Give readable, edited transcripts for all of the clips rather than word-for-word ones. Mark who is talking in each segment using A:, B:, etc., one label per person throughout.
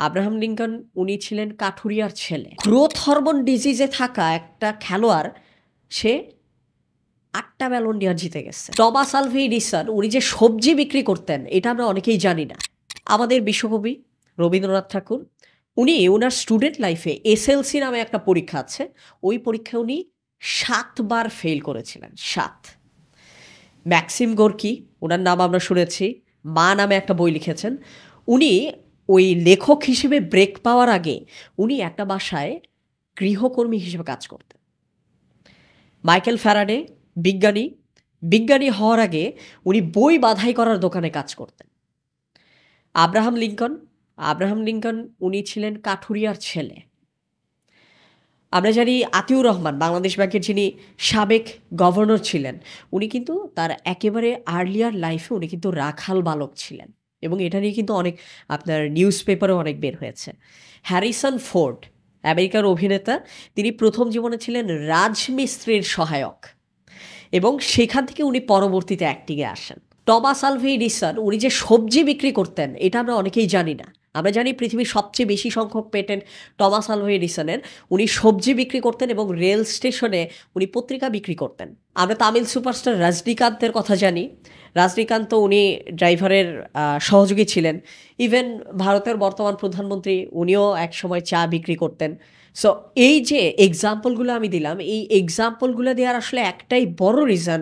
A: Abraham Lincoln উনি ছিলেন কাঠুরিয়ার ছেলে। গ্রোথ হরমোন ডিজিজে থাকা একটা খেলোয়াড়, সে 8টা ব্যালন ডি'র জিতে গেছে। টমাস আলভা এডিসন উনি যে সবজি বিক্রি করতেন এটা আমরা অনেকেই জানি না। আমাদের বিশ্বকবি রবীন্দ্রনাথ ঠাকুর উনি ওনার স্টুডেন্ট লাইফে এসএলসি নামে একটা পরীক্ষা আছে, ওই পরীক্ষায় উনি 7বার ফেল করেছিলেন। 7। ম্যাক্সিম গোর্কি ওনার নাম আমরা শুনেছি, মা নামে একটা বই লিখেছেন। উনি ওই লেখক হিসেবে ব্রেক পাওয়ার আগে উনি একটা বাসায় গৃহকর্মী হিসেবে কাজ করতেন। মাইকেল ফ্যারাডে বিজ্ঞানী, বিজ্ঞানী হওয়ার আগে উনি বই বাধাই করার দোকানে কাজ করতেন। আব্রাহাম লিঙ্কন উনি ছিলেন কাঠুরিয়ার ছেলে। আমরা জানি আতিউর রহমান বাংলাদেশ ব্যাংকের যিনি সাবেক গভর্নর ছিলেন, উনি কিন্তু তার একেবারে আর্লিয়ার লাইফে উনি কিন্তু রাখাল বালক ছিলেন, এবং এটা নিয়ে কিন্তু অনেক আপনার নিউজ পেপারেও অনেক বের হয়েছে। হ্যারিসন ফোর্ড আমেরিকার অভিনেতা, তিনি প্রথম জীবনে ছিলেন রাজমিস্ত্রির সহায়ক, এবং সেখান থেকে উনি পরবর্তীতে অ্যাক্টিংয়ে আসেন। টমাস আলভা এডিসন উনি যে সবজি বিক্রি করতেন এটা আমরা অনেকেই জানি না। আমরা জানি পৃথিবীর সবচেয়ে বেশি সংখ্যক পেটেন্ট টমাস আলভা এডিসনের। উনি সবজি বিক্রি করতেন এবং রেল স্টেশনে উনি পত্রিকা বিক্রি করতেন। আমরা তামিল সুপারস্টার রজনীকান্তের কথা জানি। রজনীকান্ত উনি ড্রাইভারের সহযোগী ছিলেন। ইভেন ভারতের বর্তমান প্রধানমন্ত্রী উনিও একসময় চা বিক্রি করতেন। সো এই যে এক্সাম্পলগুলো আমি দিলাম, এই এক্সাম্পলগুলো দেওয়ার আসলে একটাই বড় রিজন,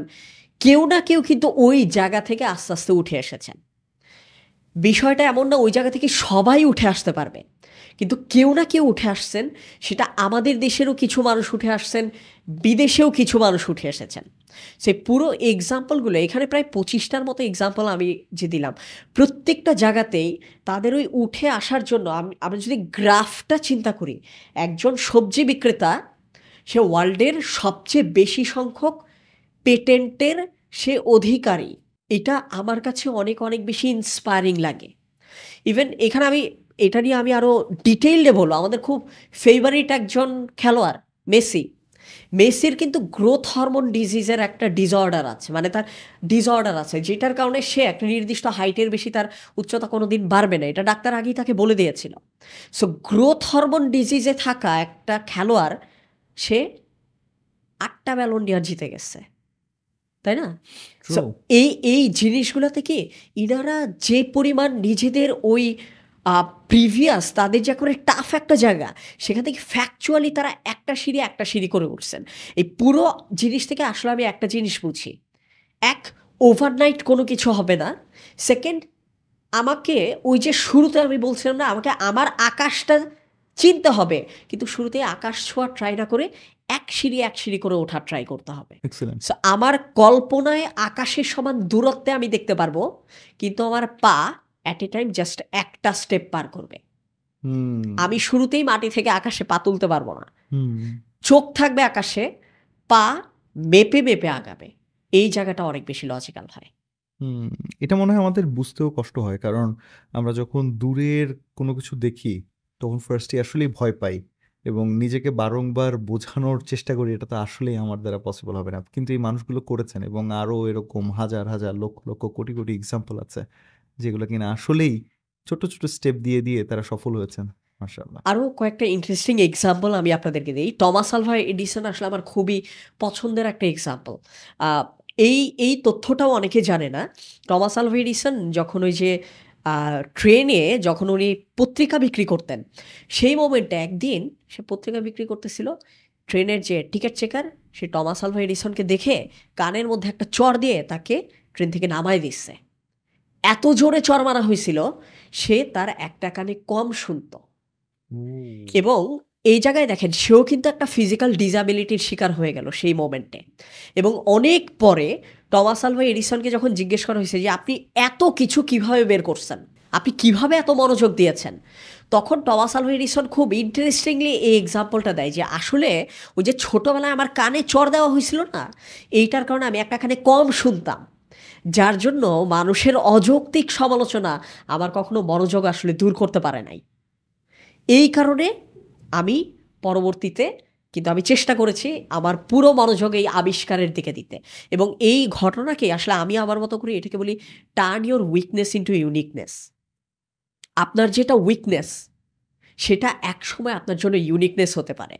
A: কেউ না কেউ কিন্তু ওই জায়গা থেকে আস্তে আস্তে উঠে এসেছেন। বিষয়টা এমন না ওই জায়গা থেকে সবাই উঠে আসতে পারবে, কিন্তু কেউ না কেউ উঠে আসছেন। সেটা আমাদের দেশেরও কিছু মানুষ উঠে আসছেন, বিদেশেও কিছু মানুষ উঠে এসেছেন। সেই পুরো এক্সাম্পলগুলো এখানে প্রায় 25টার মতো এক্সাম্পল আমি যে দিলাম, প্রত্যেকটা জায়গাতেই তাদের ওই উঠে আসার জন্য আমরা যদি গ্রাফটা চিন্তা করি, একজন সবজি বিক্রেতা সে ওয়ার্ল্ডের সবচেয়ে বেশি সংখ্যক পেটেন্টের সে অধিকারী। এটা আমার কাছে অনেক অনেক বেশি ইন্সপায়ারিং লাগে। ইভেন এখানে এটা নিয়ে আমি আরও ডিটেইলডে বলবো। আমাদের খুব ফেভারিট একজন খেলোয়াড় মেসির কিন্তু গ্রোথ হরমোন ডিজিজের একটা ডিসঅর্ডার আছে, মানে তার ডিসঅর্ডার আছে, যেটার কারণে সে একটা নির্দিষ্ট হাইটের বেশি তার উচ্চতা কোনো দিন বাড়বে না। এটা ডাক্তার আগেই তাকে বলে দিয়েছিল। সো গ্রোথ হরমোন ডিজিজে থাকা একটা খেলোয়াড়, সে 8টা ব্যালন ডি'র জিতে গেছে, তাই না? সো এই জিনিসগুলো থেকে ইনারা যে পরিমাণ নিজেদের ওই প্রিভিয়াস তাদের যে করে টাফ একটা জায়গা, সেখান থেকে ফ্যাকচুয়ালি তারা একটা সিঁড়ি করে উঠছেন। এই পুরো জিনিস থেকে আসলে আমি একটা জিনিস বুঝি, এক, ওভারনাইট কোনো কিছু হবে না। সেকেন্ড, আমাকে ওই যে শুরুতে আমি বলছিলাম না, আমাকে আমার আকাশটা চিনতে হবে, কিন্তু শুরুতে আকাশ ছোঁয়া ট্রাই না করে এক সিঁড়ি করে ওঠার ট্রাই করতে হবে। সো আমার কল্পনায় আকাশের সমান দূরত্বে আমি দেখতে পারবো, কিন্তু আমার পা অ্যাট এ টাইম জাস্ট একটা স্টেপ পার করবে। আমি শুরুতেই মাটি থেকে আকাশে পা তুলতে পারবো না। চোখ থাকবে আকাশে, পা মেপে মেপে আগাবে। এই জায়গাটা অনেক বেশি লজিক্যাল হয়।
B: এটা মনে হয় আমাদের বুঝতেও কষ্ট হয়, কারণ আমরা যখন দূরের কোনো কিছু দেখি তখন ফার্স্টে আসলেই ভয় পাই এবং নিজেকে বারংবার বোঝানোর চেষ্টা করি এটা তো আসলেই আমার দ্বারা পসিবল হবে না, কিন্তু এই মানুষগুলো করেছেন এবং আরও এরকম হাজার হাজার লক্ষ লক্ষ কোটি কোটি এক্সাম্পল আছে যেগুলো কিনা আসলেই ছোট ছোট স্টেপ দিয়ে দিয়ে তারা সফল হয়েছেন। মাশাআল্লাহ।
A: আরও কয়েকটা ইন্টারেস্টিং এক্সাম্পল আমি আপনাদেরকে দিই। টমাস আলভা এডিসন আসলে আমার খুবই পছন্দের একটা এক্সাম্পল। এই তথ্যটাও অনেকে জানে না। টমাস আলভা এডিসন যখন ওই যে ট্রেনে যখন উনি পত্রিকা বিক্রি করতেন, সেই মোমেন্টে একদিন সে পত্রিকা বিক্রি করতেছিল, ট্রেনের যে টিকিট চেকার সে টমাস আলভা এডিসনকে দেখে কানের মধ্যে একটা চড় দিয়ে তাকে ট্রেন থেকে নামায় দিচ্ছে। এত জোরে চড় মারা হয়েছিল, সে তার একটা কানে কম শুনতো। এবং এই জায়গায় দেখেন সেও কিন্তু একটা ফিজিক্যাল ডিসাবিলিটির শিকার হয়ে গেল সেই মোমেন্টে। এবং অনেক পরে টমাস আলভা এডিসনকে যখন জিজ্ঞেস করা হয়েছে যে আপনি এত কিছু কিভাবে বের করছেন, আপনি কিভাবে এত মনোযোগ দিয়েছেন, তখন টমাস আলভা এডিসন খুব ইন্টারেস্টিংলি এই এক্সাম্পলটা দেয় যে আসলে ওই যে ছোটোবেলায় আমার কানে চড় দেওয়া হয়েছিল না, এইটার কারণে আমি একটা কানে কম শুনতাম, যার জন্য মানুষের অযৌক্তিক সমালোচনা আমার কখনো মনোযোগ আসলে দূর করতে পারে নাই। এই কারণে আমি পরবর্তীতে কিন্তু আমি চেষ্টা করেছি আমার পুরো মনোযোগ এই আবিষ্কারের দিকে দিতে। এবং এই ঘটনাকে আসলে আমি আমার মতো করে এটাকে বলি turn your weakness into uniqueness. আপনার যেটা উইকনেস সেটা একসময় আপনার জন্য ইউনিকনেস হতে পারে।